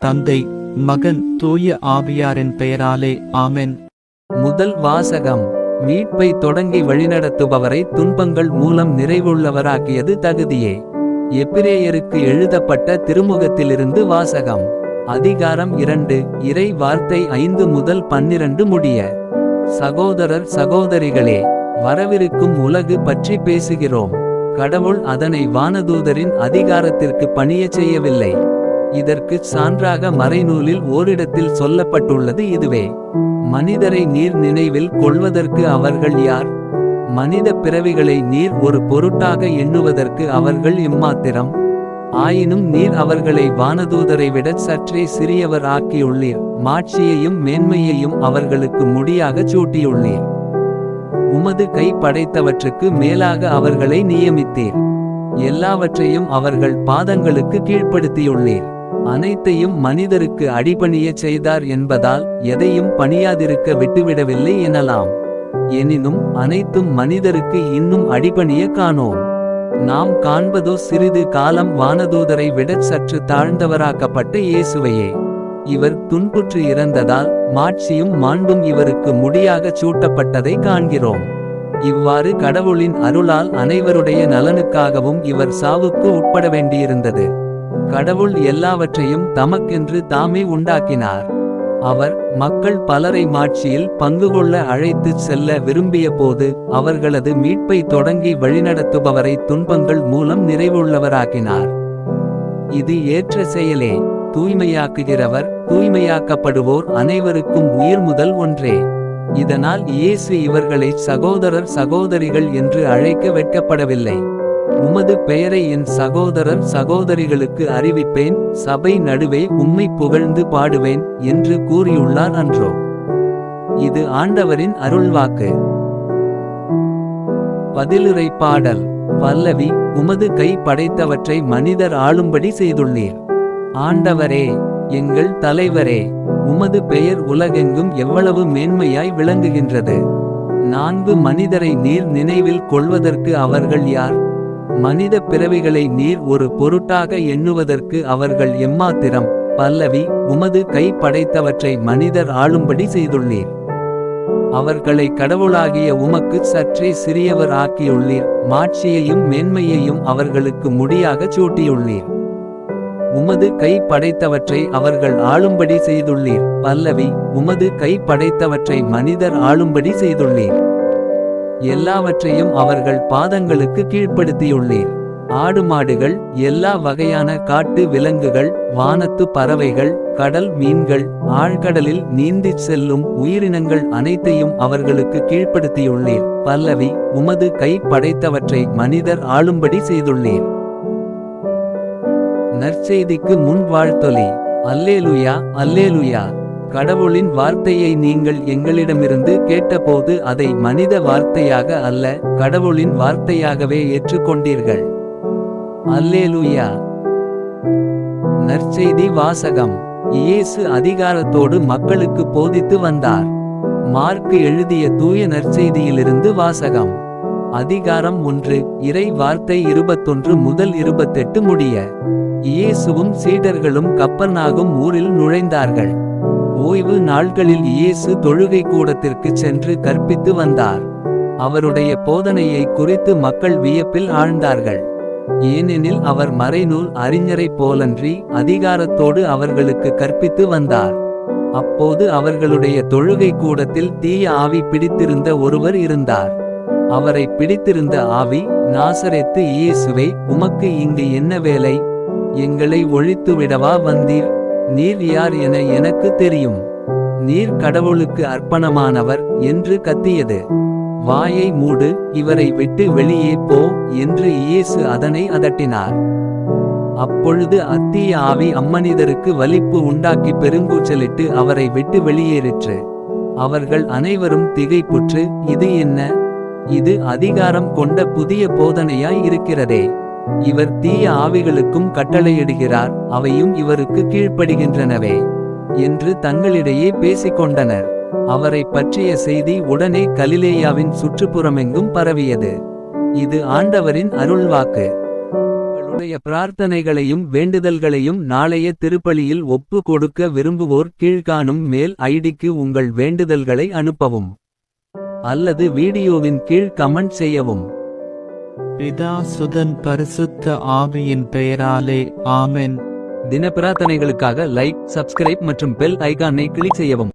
தந்தை, மகன், தூய ஆவியாரின் பெயராலே ஆமென். முதல் வாசகம். மீட்பை தொடங்கி வழிநடத்துபவரை துன்பங்கள் மூலம் நிறைவுள்ளவராக்கியது தகுதியே. எபிரேயருக்கு எழுதப்பட்ட திருமுகத்திலிருந்து வாசகம். அதிகாரம் 2. இறை வார்த்தை 5 முதல் 12 முடிய. சகோதரர் சகோதரிகளே, வரவிருக்கும் உலகு பற்றி பேசுகிறோம். கடவுள் அதனை வானதூதரின் அதிகாரத்திற்கு பணியச் செய்யவில்லை. இதற்கு சான்றாக மறைநூலில் ஓரிடத்தில் சொல்லப்பட்டுள்ளது இதுவே: மனிதரை நீர் நினைவில் கொள்வதற்கு அவர்கள் யார்? மனித பிறவிகளை நீர் ஒரு பொருட்டாக எண்ணுவதற்கு அவர்கள் எம்மாத்திரம்? ஆயினும் நீர் அவர்களை வானதூதரை விடச் சற்றே சிறியவர் ஆக்கியுள்ளீர். மாட்சியையும் மேன்மையையும் அவர்களுக்கு முடியாகச் சூட்டியுள்ளீர். உமது கை படைத்தவற்றுக்கு மேலாக அவர்களை நியமித்தீர். எல்லாவற்றையும் அவர்கள் பாதங்களுக்கு கீழ்ப்படுத்தியுள்ளீர். அனைத்தையும் மனிதருக்கு அடிபணியச் செய்தார் என்பதால் எதையும் பணியாதிருக்க விட்டுவிடவில்லை எனலாம். எனினும் அனைத்தும் மனிதருக்கு இன்னும் அடிபணிய காணோம். நாம் காண்பதோ சிறிது காலம் வானதூதரை விடச் சற்று தாழ்ந்தவராக்கப்பட்ட இயேசுவையே. இவர் துன்புற்று இறந்ததால் மாட்சியும் மாண்பும் இவருக்கு முடியாகச் சூட்டப்பட்டதை காண்கிறோம். இவ்வாறு கடவுளின் அருளால் அனைவருடைய நலனுக்காகவும் இவர் சாவுக்கு உட்பட வேண்டியிருந்தது. கடவுள் எல்லாவற்றையும் தமக்கென்று தாமே உண்டாக்கினார். அவர் மக்கள் பலரை மாட்சியில் பங்கு கொள்ள அழைத்துச் செல்ல விரும்பிய போது அவர்களது மீட்பை தொடங்கி வழிநடத்துபவரை துன்பங்கள் மூலம் நிறைவுள்ளவராக்கினார். இது ஏற்ற செயலே. தூய்மையாக்குகிறவர் தூய்மையாக்கப்படுவோர் அனைவருக்கும் உயிர் முதல் ஒன்றே. இதனால் இயேசு இவர்களை சகோதரர் சகோதரிகள் என்று அழைக்க வெட்கப்படவில்லை. உமது பெயரை என் சகோதரர் சகோதரிகளுக்கு அறிவிப்பேன், சபை நடுவே உம்மை புகழ்ந்து பாடுவேன் என்று கூறியுள்ளார் அன்றோ? இது ஆண்டவரின் அருள்வாக்கு. பதிலுரை பாடல். பல்லவி. உமது கை படைத்தவற்றை மனிதர் ஆளும்படி செய்துள்ளீர். ஆண்டவரே, எங்கள் தலைவரே, உமது பெயர் உலகெங்கும் எவ்வளவு மேன்மையாய் விளங்குகின்றது. 4 மனிதரை நீர் நினைவில் கொள்வதற்கு அவர்கள் யார்? மனித பிறவிகளை நீர் ஒரு பொருட்டாக எண்ணுவதற்கு அவர்கள் எம்மாத்திரம்? பல்லவி. உமது கை படைத்தவற்றை மனிதர் ஆளும்படி செய்துள்ளீர். அவர்களை கடவுளாகிய உமக்கு சற்றே சிறியவர் ஆக்கியுள்ளீர். மாட்சியையும் மேன்மையையும் அவர்களுக்கு முடியாகச் சூட்டியுள்ளீர். உமது கை படைத்தவற்றை அவர்கள் ஆளும்படி செய்துள்ளீர். பல்லவி. உமது கை படைத்தவற்றை மனிதர் ஆளும்படி செய்துள்ளீர். எல்லாவற்றையும் அவர்கள் பாதங்களுக்கு கீழ்ப்படுத்தியுள்ளீர். ஆடு மாடுகள், எல்லா வகையான காட்டு விலங்குகள், வானத்து பறவைகள், கடல் மீன்கள், ஆழ்கடலில் நீந்திச் செல்லும் உயிரினங்கள் அனைத்தையும் அவர்களுக்கு கீழ்ப்படுத்தியுள்ளீர். பல்லவி. உமது கை படைத்தவற்றை மனிதர் ஆளும்படி செய்துள்ளீர். நற்செய்திக்கு முன் வாழ்த்தொலி. அல்லேலுயா, அல்லேலுயா. கடவுளின் வார்த்தையை நீங்கள் எங்களிடமிருந்து கேட்டபோது அதை மனித வார்த்தையாக அல்ல, கடவுளின் வார்த்தையாகவே ஏற்றுக்கொண்டீர்கள். அல்லேலுயா. நற்செய்தி வாசகம். இயேசு அதிகாரத்தோடு மக்களுக்கு போதித்து வந்தார். மார்க்கு எழுதிய தூய நற்செய்தியிலிருந்து வாசகம். அதிகாரம் 1. இறை வார்த்தை 21 முதல் 28 முடிய. இயேசுவும் சீடர்களும் கப்பர்நாகும் ஊரில் நுழைந்தார்கள். ஓய்வு நாள்களில் இயேசு தொழுகை கூடத்திற்கு சென்று கற்பித்து வந்தார். அவருடைய போதனையை குறித்து மக்கள் வியப்பில் ஆழ்ந்தார்கள். ஏனெனில் அவர் மறைநூல் அறிஞரைப் போலன்றி அதிகாரத்தோடு அவர்களுக்கு கற்பித்து வந்தார். அப்போது அவர்களுடைய தொழுகை கூடத்தில் தீய ஆவி பிடித்திருந்த ஒருவர் இருந்தார். அவரை பிடித்திருந்த ஆவி, நாசரேத்து இயேசுவே, உமக்கு இங்கு என்ன வேலை? எங்களை ஒழித்துவிடவா வந்தீர்? நீர் யார் என எனக்கு தெரியும். நீர் கடவுளுக்கு அர்ப்பணமானவர் என்று கத்தியது. வாயை மூடு, இவரை விட்டு வெளியே போ என்று இயேசு அதனை அதட்டினார். அப்பொழுது அத்தீய ஆவி அம்மனிதருக்கு வலிப்பு உண்டாக்கி பெருங்கூச்சலிட்டு அவரை விட்டு வெளியேறிற்று. அவர்கள் அனைவரும் திகைப்புற்று, இது என்ன? இது அதிகாரம் கொண்ட புதிய போதனையாய் இருக்கிறதே. இவர் தீய ஆவிகளுக்கும் கட்டளையிடுகிறார், அவையும் இவருக்கு கீழ்ப்படுகின்றனவே என்று தங்களிடையே பேசிக்கொண்டனர். அவரை பற்றிய செய்தி உடனே கலிலேயாவின் சுற்றுப்புறமெங்கும் பரவியது. இது ஆண்டவரின் அருள்வாக்கு. உங்களுடைய பிரார்த்தனைகளையும் வேண்டுதல்களையும் நாளைய திருப்பலியில் ஒப்பு கொடுக்க விரும்புவோர் கீழ்காணும் மெயில் ஐடிக்கு உங்கள் வேண்டுதல்களை அனுப்பவும். அல்லது வீடியோவின் கீழ் கமெண்ட் செய்யவும். பிதா சுதன் பரிசுத்த ஆவியின் பெயராலே ஆமென். தின பிரார்த்தனைகளுக்காக லைக், சப்ஸ்கிரைப் மற்றும் பெல் ஐகானை கிளிக் செய்யவும்.